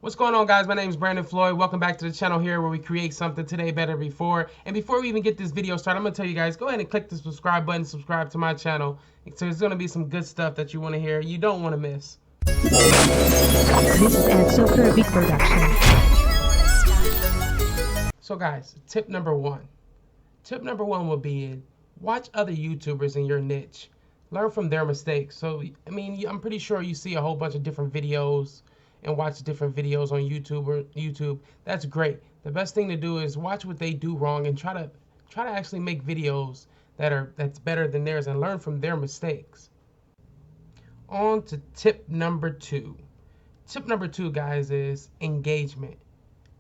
What's going on, guys? My name is Brandon Floyd. Welcome back to the channel here where we create something today better before. And before we even get this video started, I'm going to tell you guys, go ahead and click the subscribe button, subscribe to my channel. So there's going to be some good stuff that you want to hear, you don't want to miss. This is Edso Kirby Production. So guys, tip number one. Tip number one will be watch other YouTubers in your niche. Learn from their mistakes. So, I mean, I'm pretty sure you see a whole bunch of different videos and watch different videos on YouTube. That's great. The best thing to do is watch what they do wrong and try to actually make videos that's better than theirs and learn from their mistakes. On to tip number two. Tip number two, guys, is engagement.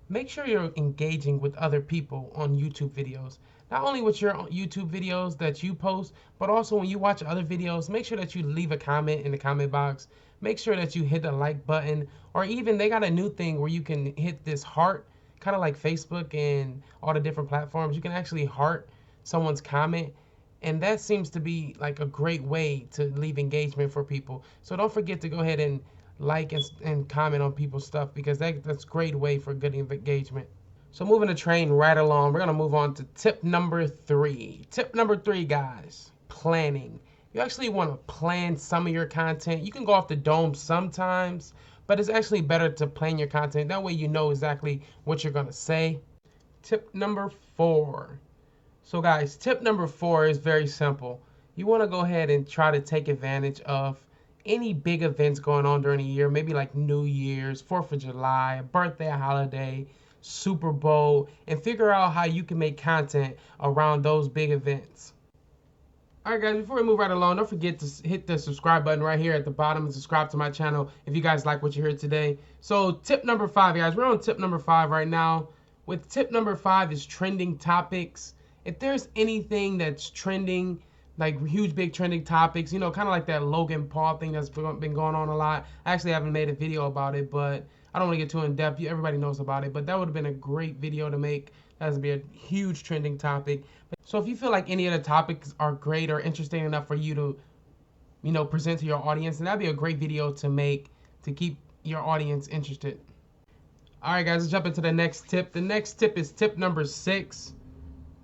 Make sure you're engaging with other people on YouTube videos. Not only with your YouTube videos that you post, but also when you watch other videos, make sure that you leave a comment in the comment box. Make sure that you hit the like button, or even they got a new thing where you can hit this heart, kind of like Facebook and all the different platforms. You can actually heart someone's comment, and that seems to be like a great way to leave engagement for people. So don't forget to go ahead and like and comment on people's stuff, because that's a great way for good engagement. So moving the train right along, we're going to move on to tip number three. Tip number three, guys, planning. You actually want to plan some of your content. You can go off the dome sometimes, but it's actually better to plan your content. That way you know exactly what you're going to say. Tip number four. So guys, tip number four is very simple. You want to go ahead and try to take advantage of any big events going on during the year, maybe like New Year's, 4th of July, birthday, holiday, Super Bowl, and figure out how you can make content around those big events. Alright guys, before we move right along, don't forget to hit the subscribe button right here at the bottom and subscribe to my channel if you guys like what you heard today. So tip number five, guys, we're on tip number five right now. With tip number five is trending topics. If there's anything that's trending, like huge big trending topics, you know, kind of like that Logan Paul thing that's been going on a lot. I actually haven't made a video about it, but I don't want to get too in depth. Everybody knows about it, but that would have been a great video to make. That would be a huge trending topic. So if you feel like any of the topics are great or interesting enough for you to, you know, present to your audience, then that'd be a great video to make to keep your audience interested. All right, guys, let's jump into the next tip. The next tip is tip number six.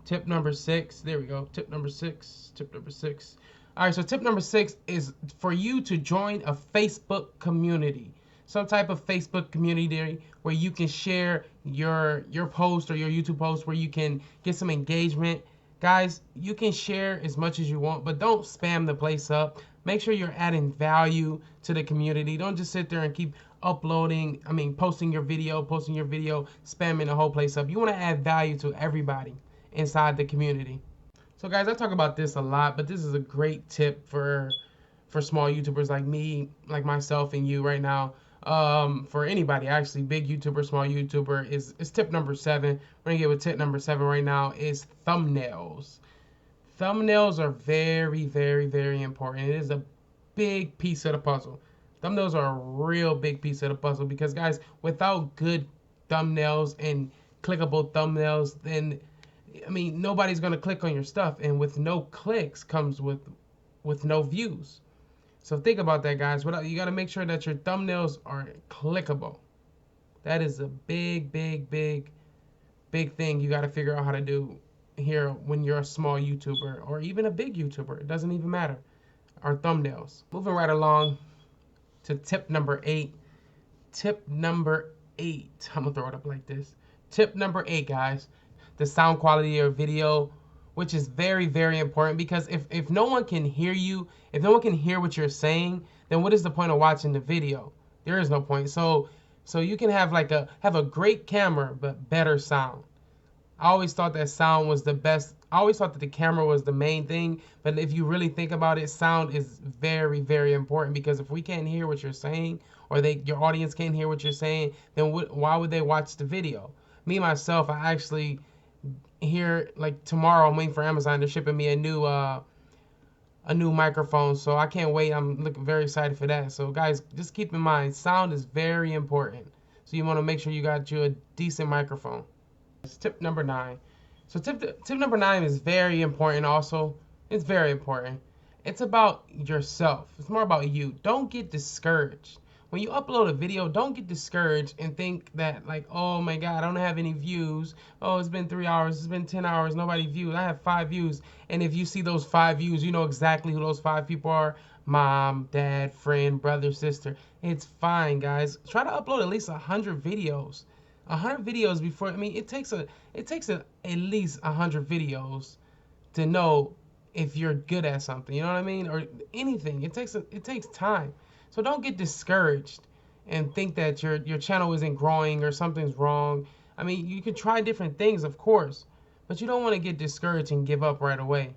Tip number six. There we go. Tip number six. Tip number six. All right, so tip number six is for you to join a Facebook community. Some type of Facebook community where you can share your post or your YouTube post, where you can get some engagement. Guys, you can share as much as you want, but don't spam the place up. Make sure you're adding value to the community. Don't just sit there and keep posting your video, spamming the whole place up. You want to add value to everybody inside the community. So guys, I talk about this a lot, but this is a great tip for small YouTubers like me, like myself and you right now. For anybody, actually, big YouTuber, small YouTuber, is tip number seven. We're gonna get with tip number seven right now, is thumbnails. Thumbnails are very, very, very important. It is a big piece of the puzzle. Thumbnails are a real big piece of the puzzle, because guys, without good thumbnails and clickable thumbnails, then nobody's gonna click on your stuff, and with no clicks comes with no views. So think about that, guys. You got to make sure that your thumbnails are clickable. That is a big, big, big, big thing you got to figure out how to do here when you're a small YouTuber or even a big YouTuber. It doesn't even matter. Our thumbnails. Moving right along to tip number eight. Tip number eight. I'm going to throw it up like this. Tip number eight, guys. The sound quality of your video, which is very, very important, because if no one can hear you, if no one can hear what you're saying, then what is the point of watching the video? There is no point. So you can have a great camera but better sound. I always thought that sound was the best. I always thought that the camera was the main thing, but if you really think about it, sound is very, very important, because if we can't hear what you're saying, or your audience can't hear what you're saying, then why would they watch the video? Me, myself, I actually here, like tomorrow, I'm waiting for Amazon. They're shipping me a new microphone, so I can't wait. I'm looking very excited for that. So guys, just keep in mind, sound is very important. So you want to make sure you got you a decent microphone. It's tip number 9. So tip number 9 is very important also. It's very important. It's about yourself. It's more about you. Don't get discouraged when you upload a video, don't get discouraged and think that like, oh my God, I don't have any views. Oh, it's been 3 hours, it's been 10 hours, nobody viewed. I have 5 views. And if you see those 5 views, you know exactly who those 5 people are. Mom, dad, friend, brother, sister. It's fine, guys. Try to upload at least 100 videos. 100 videos before, I mean, it takes at least 100 videos to know if you're good at something, you know what I mean? Or anything. It takes time. So don't get discouraged and think that your channel isn't growing or something's wrong. I mean, you can try different things, of course, but you don't want to get discouraged and give up right away.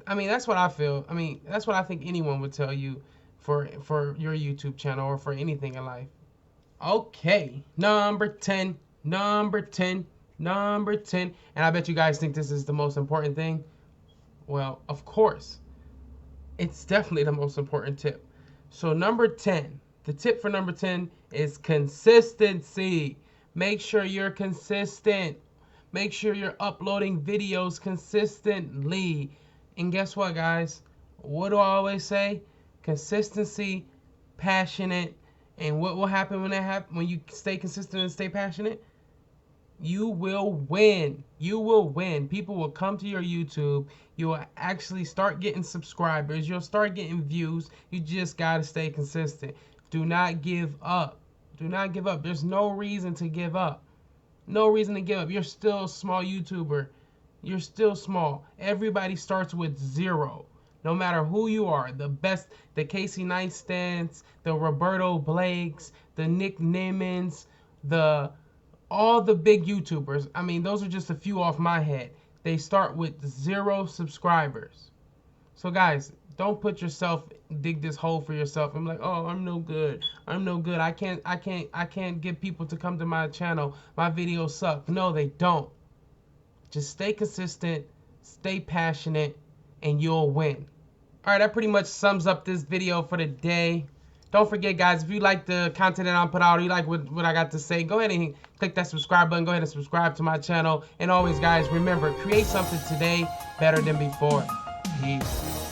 I mean, that's what I feel. I mean, that's what I think anyone would tell you for your YouTube channel or for anything in life. Okay, number 10, number 10, number 10. And I bet you guys think this is the most important thing. Well, of course, it's definitely the most important tip. So number 10, the tip for number 10 is consistency. Make sure you're consistent. Make sure you're uploading videos consistently. And guess what, guys? What do I always say? Consistency, passionate, and what will happen when that happen? When you stay consistent and stay passionate? You will win. You will win. People will come to your YouTube. You will actually start getting subscribers. You'll start getting views. You just got to stay consistent. Do not give up. Do not give up. There's no reason to give up. No reason to give up. You're still a small YouTuber. You're still small. Everybody starts with 0. No matter who you are, the best, the Casey Neistat's, the Roberto Blakes, the Nick Nimmons, all the big YouTubers. I mean, those are just a few off my head. They start with 0 subscribers. So guys, don't put yourself, dig this hole for yourself. I'm like, oh, I'm no good. I'm no good. I can't get people to come to my channel. My videos suck. No, they don't. Just stay consistent, stay passionate, and you'll win. All right, that pretty much sums up this video for the day. Don't forget, guys, if you like the content that I put out, or you like what I got to say, go ahead and click that subscribe button. Go ahead and subscribe to my channel. And always, guys, remember, create something today better than before. Peace.